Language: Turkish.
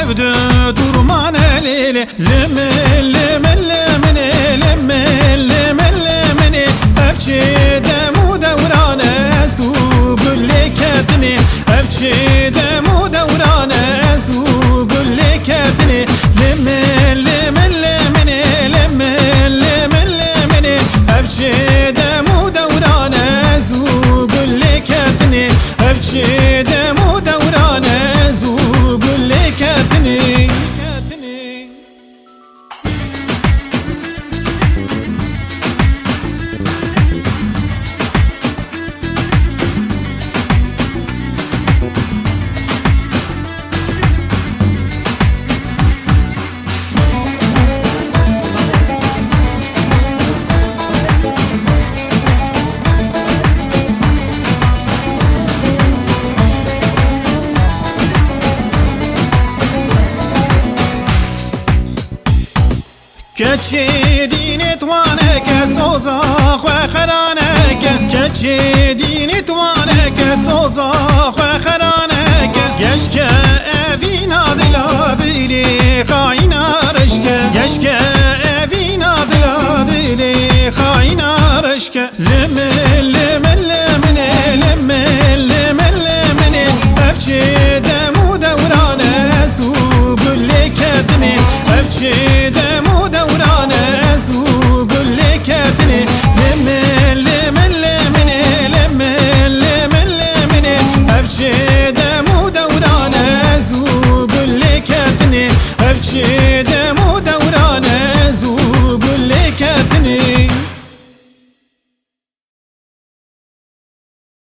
sevdi durman elili Limin limin limini limin limin limini Evçide mu devrane su gülli ketini Evçide mu devrane su gülli ketini Limin limin limini limin limin limini Evçide mu devrane su gülli ketini Evçide mu devrane su gülli ketini كتشي ديني توانك سوزا خرانك كتشي ديني توانك سوزا خرانك كشك افينا دلا دلي